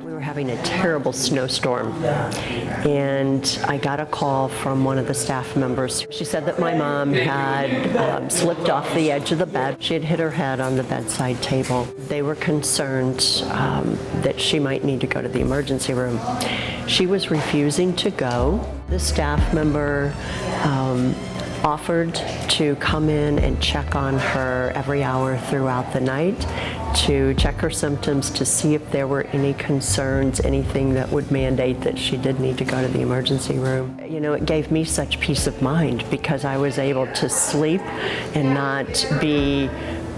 We were having a terrible snowstorm, and I got a call from one of the staff members. She said that my mom had slipped off the edge of the bed. She had hit her head on the bedside table. They were concerned that she might need to go to the emergency room. She was refusing to go. The staff member offered to come in and check on her every hour throughout the night, to check her symptoms, to see if there were any concerns, anything that would mandate that she did need to go to the emergency room. You know, it gave me such peace of mind because I was able to sleep and not be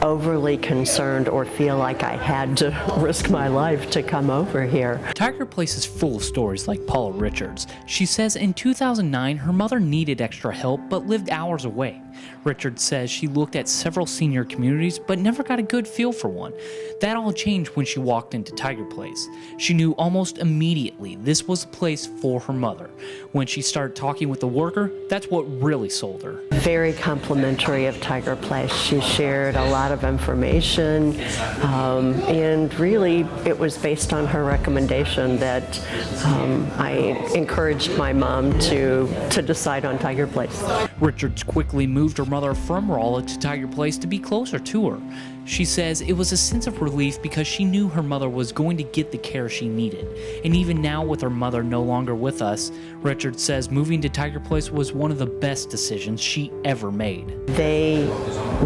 overly concerned or feel like I had to risk my life to come over here. TigerPlace is full of stories like Paula Richards. She says in 2009 her mother needed extra help but lived hours away. Richards says she looked at several senior communities but never got a good feel for one. That all changed when she walked into TigerPlace. She knew almost immediately this was the place for her mother. When she started talking with the worker, that's what really sold her. Very complimentary of TigerPlace. She shared a lot of information, and really it was based on her recommendation that I encouraged my mom to decide on TigerPlace. Richards quickly moved her mother from Rolla to TigerPlace to be closer to her. She says it was a sense of relief because she knew her mother was going to get the care she needed. And even now, with her mother no longer with us, Richards says moving to TigerPlace was one of the best decisions she ever made. They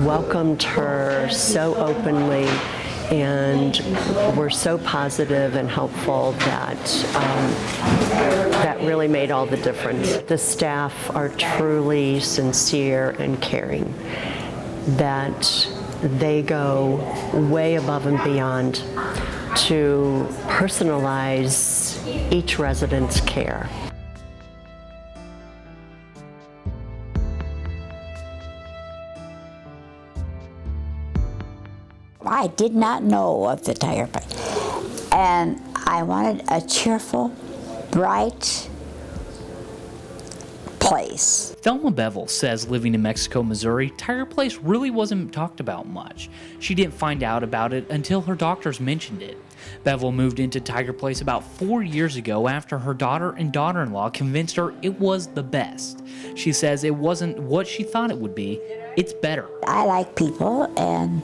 welcomed her so openly and were so positive and helpful that that really made all the difference. The staff are truly sincere and caring, that they go way above and beyond to personalize each resident's care. I did not know of the TigerPlace, and I wanted a cheerful, bright place. THELMA BEVELL says living in Mexico, Missouri, TigerPlace really wasn't talked about much. She didn't find out about it until her doctors mentioned it. Bevel moved into TigerPlace about 4 years ago after her daughter and daughter-in-law convinced her it was the best. She says it wasn't what she thought it would be. It's better. I like people, and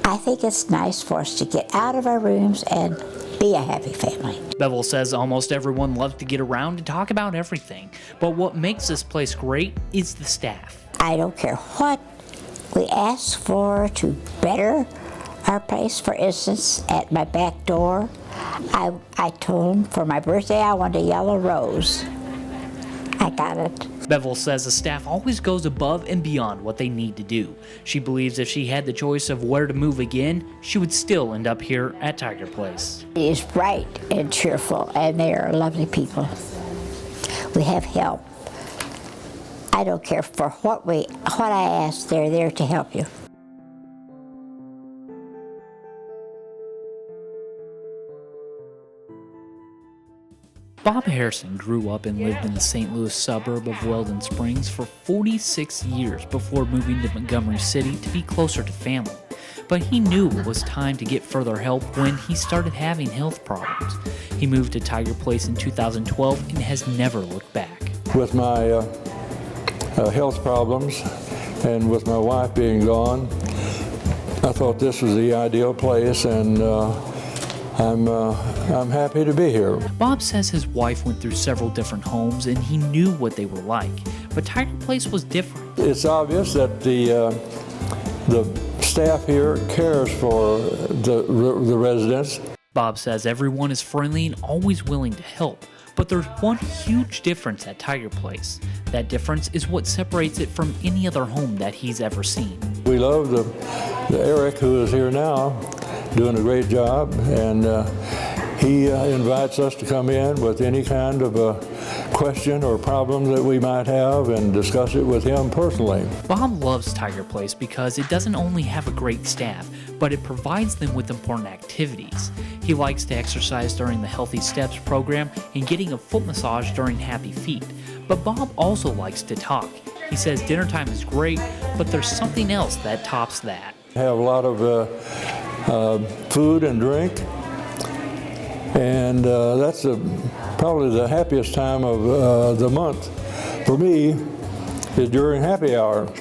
I think it's nice for us to get out of our rooms and be a happy family. Bevel says almost everyone loves to get around and talk about everything, but what makes this place great is the staff. I don't care what we ask for to better our place. For instance, at my back door, I told them for my birthday I want a yellow rose. I got it. Bevel says the staff always goes above and beyond what they need to do. She believes if she had the choice of where to move again, she would still end up here at TigerPlace. It is bright and cheerful, and they are lovely people. We have help. I don't care for what I ask, they're there to help you. Bob Harrison grew up and lived in the St. Louis suburb of Weldon Springs for 46 years before moving to Montgomery City to be closer to family. But he knew it was time to get further help when he started having health problems. He moved to TigerPlace in 2012 and has never looked back. With my health problems and with my wife being gone, I thought this was the ideal place, and I'm happy to be here. Bob says his wife went through several different homes and he knew what they were like, but TigerPlace was different. It's obvious that the staff here cares for the residents. Bob says everyone is friendly and always willing to help, but there's one huge difference at TigerPlace. That difference is what separates it from any other home that he's ever seen. We love the Eric, who is here now, doing a great job, and he invites us to come in with any kind of a question or problem that we might have and discuss it with him personally. Bob loves TigerPlace because it doesn't only have a great staff, but it provides them with important activities. He likes to exercise during the Healthy Steps program and getting a foot massage during Happy Feet. But Bob also likes to talk. He says dinner time is great, but there's something else that tops that. Have a lot of food and drink, And that's probably the happiest time of the month for me is during happy hour.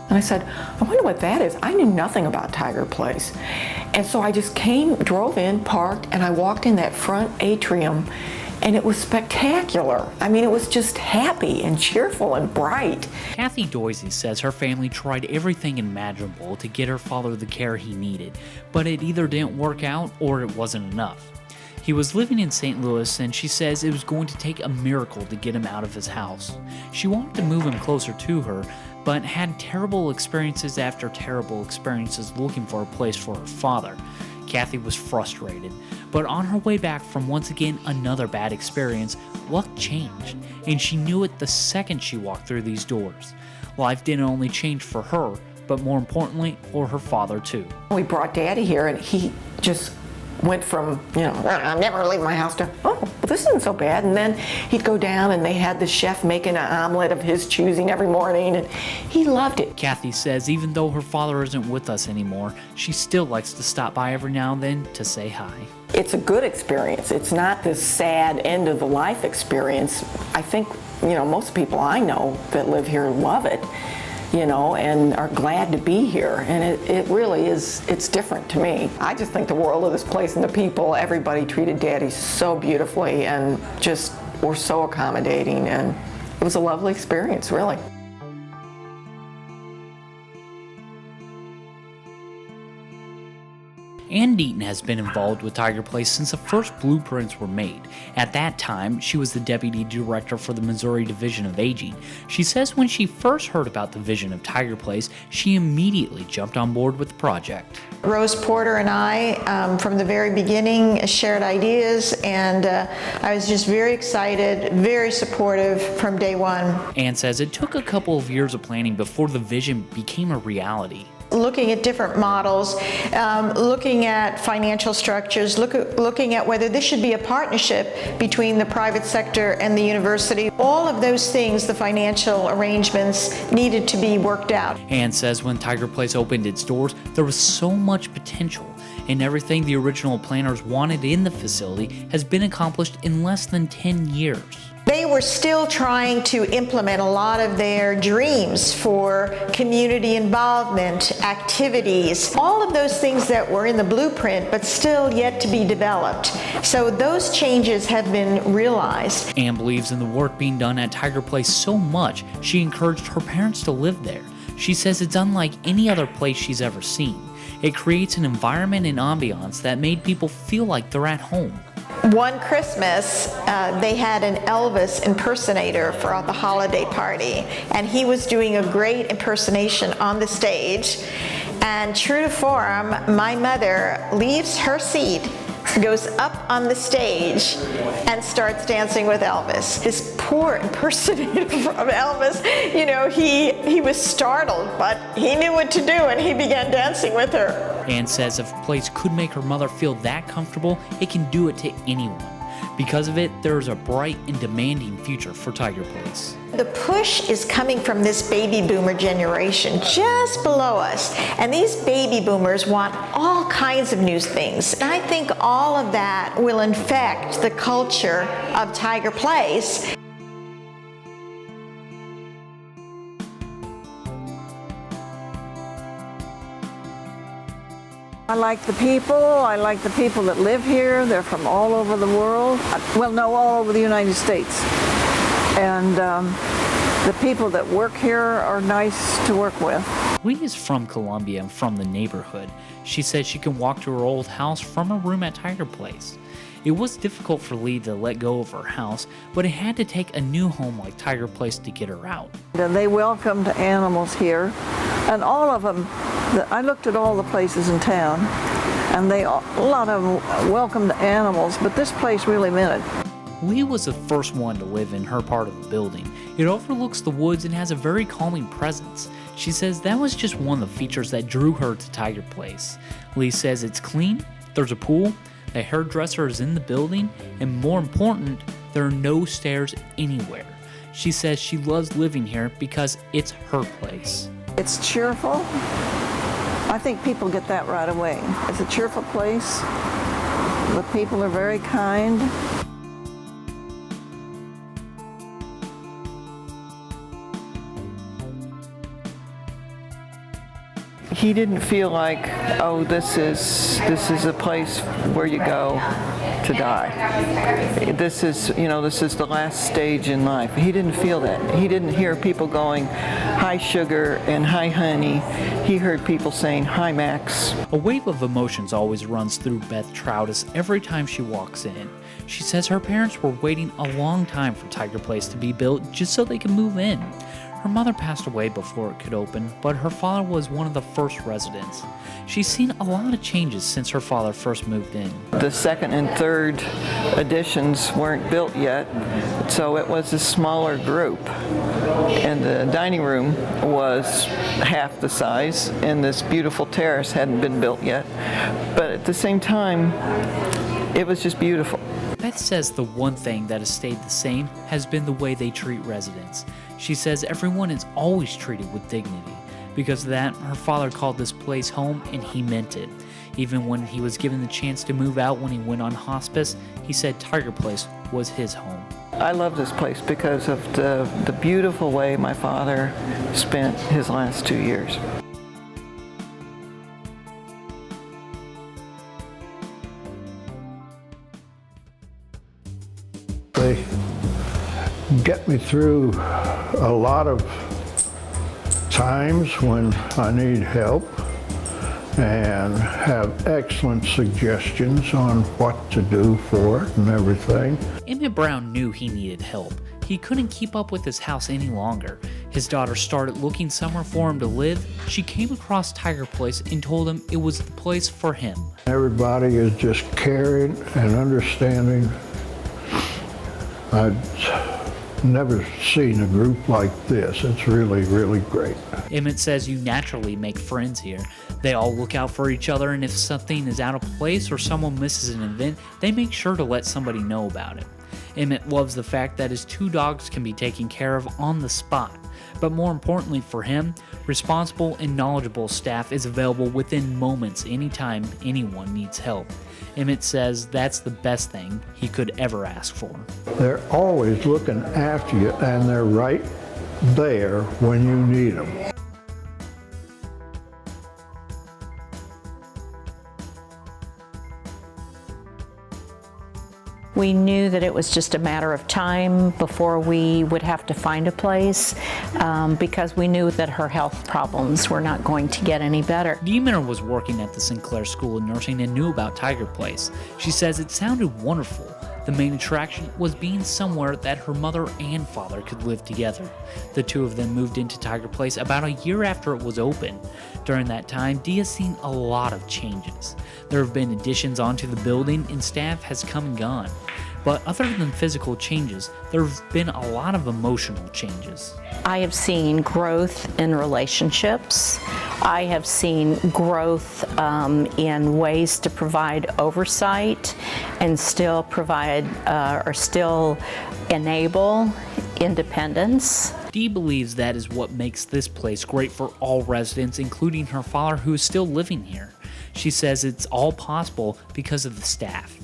And I said, I wonder what that is. I knew nothing about TigerPlace. And so I just drove in, parked, and I walked in that front atrium, and it was spectacular. I mean, it was just happy and cheerful and bright. Kathy DOISY says her family tried everything imaginable to get her father the care he needed, but it either didn't work out or it wasn't enough. He was living in St. Louis, and she says it was going to take a miracle to get him out of his house. She wanted to move him closer to her, but had terrible experiences after terrible experiences looking for a place for her father. Kathy was frustrated, but on her way back from once again another bad experience, luck changed, and she knew it the second she walked through these doors. Life didn't only change for her, but more importantly, for her father too. We brought Daddy here, and he just went from, I'm never leaving my house to, oh, well, this isn't so bad. And then he'd go down, and they had the chef making an omelet of his choosing every morning, and he loved it. Kathy says even though her father isn't with us anymore, she still likes to stop by every now and then to say hi. It's a good experience. It's not this sad end of the life experience. I think, most people I know that live here love it, and are glad to be here. And it really is, it's different to me. I just think the world of this place and the people, everybody treated Daddy so beautifully and just were so accommodating, and it was a lovely experience, really. Ann DEATON has been involved with TigerPlace since the first blueprints were made. At that time, she was the Deputy Director for the Missouri Division of Aging. She says when she first heard about the vision of TigerPlace, she immediately jumped on board with the project. Rose Porter and I, from the very beginning, shared ideas, and I was just very excited, very supportive from day one. Ann says it took a couple of years of planning before the vision became a reality. Looking at different models, looking at financial structures, looking at whether this should be a partnership between the private sector and the university. All of those things, the financial arrangements, needed to be worked out. Ann says when TigerPlace opened its doors, there was so much potential, and everything the original planners wanted in the facility has been accomplished in less than 10 years. They were still trying to implement a lot of their dreams for community involvement, activities, all of those things that were in the blueprint but still yet to be developed. So those changes have been realized. Ann believes in the work being done at TigerPlace so much, she encouraged her parents to live there. She says it's unlike any other place she's ever seen. It creates an environment and ambiance that made people feel like they're at home. One Christmas, they had an Elvis impersonator for the holiday party, and he was doing a great impersonation on the stage. And true to form, my mother leaves her seat, goes up on the stage, and starts dancing with Elvis. This poor impersonator from Elvis, he was startled, but he knew what to do, and he began dancing with her. Ann says if a place could make her mother feel that comfortable, it can do it to anyone. Because of it, there is a bright and demanding future for TigerPlace. The push is coming from this baby boomer generation just below us. And these baby boomers want all kinds of new things. And I think all of that will infect the culture of TigerPlace. I like the people that live here. They're from all over the world. Well, no, all over the United States. And the people that work here are nice to work with. Lee is from Columbia and from the neighborhood. She says she can walk to her old house from her room at TigerPlace. It was difficult for Lee to let go of her house, but it had to take a new home like TigerPlace to get her out. And they welcomed animals here, and all of them, I looked at all the places in town, and a lot of them welcomed animals, but this place really meant it. Lee was the first one to live in her part of the building. It overlooks the woods and has a very calming presence. She says that was just one of the features that drew her to TigerPlace. Lee says it's clean, there's a pool, the hairdresser is in the building, and more important, there are no stairs anywhere. She says she loves living here because it's her place. It's cheerful. I think people get that right away. It's a cheerful place. The people are very kind. He didn't feel like, oh, this is a place where you go to die. This is the last stage in life. He didn't feel that. He didn't hear people going, hi sugar and hi honey. He heard people saying, hi Max. A wave of emotions always runs through Beth TRAUDES every time she walks in. She says her parents were waiting a long time for TigerPlace to be built just so they could move in. Her mother passed away before it could open, but her father was one of the first residents. She's seen a lot of changes since her father first moved in. The second and third additions weren't built yet, so it was a smaller group. And the dining room was half the size, and this beautiful terrace hadn't been built yet. But at the same time, it was just beautiful. Beth says the one thing that has stayed the same has been the way they treat residents. She says everyone is always treated with dignity. Because of that, her father called this place home, and he meant it. Even when he was given the chance to move out when he went on hospice, he said TigerPlace was his home. I love this place because of the beautiful way my father spent his last 2 years. They get me through a lot of times when I need help and have excellent suggestions on what to do for it and everything. Emmett Brown knew he needed help. He couldn't keep up with his house any longer. His daughter started looking somewhere for him to live. She came across TigerPlace and told him it was the place for him. Everybody is just caring and understanding. I've never seen a group like this. It's really, really great. Emmett says you naturally make friends here. They all look out for each other, and if something is out of place or someone misses an event, they make sure to let somebody know about it. Emmett loves the fact that his 2 dogs can be taken care of on the spot. But more importantly for him, responsible and knowledgeable staff is available within moments anytime anyone needs help. Emmett says that's the best thing he could ever ask for. They're always looking after you, and they're right there when you need them. We knew that it was just a matter of time before we would have to find a place because we knew that her health problems were not going to get any better. Demeter was working at the Sinclair School of Nursing and knew about TigerPlace. She says it sounded wonderful. The main attraction was being somewhere that her mother and father could live together. The 2 of them moved into TigerPlace about a year after it was open. During that time, Dee has seen a lot of changes. There have been additions onto the building and staff has come and gone. But other than physical changes, there have been a lot of emotional changes. I have seen growth in relationships. I have seen growth in ways to provide oversight and still provide or still enable independence. Dee believes that is what makes this place great for all residents, including her father, who is still living here. She says it's all possible because of the staff.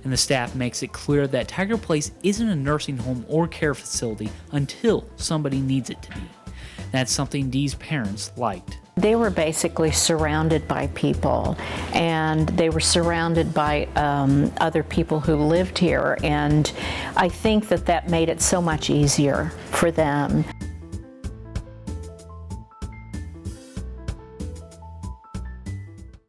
And the staff makes it clear that TigerPlace isn't a nursing home or care facility until somebody needs it to be. That's something Dee's parents liked. They were basically surrounded by people, and they were surrounded by other people who lived here, and I think that that made it so much easier for them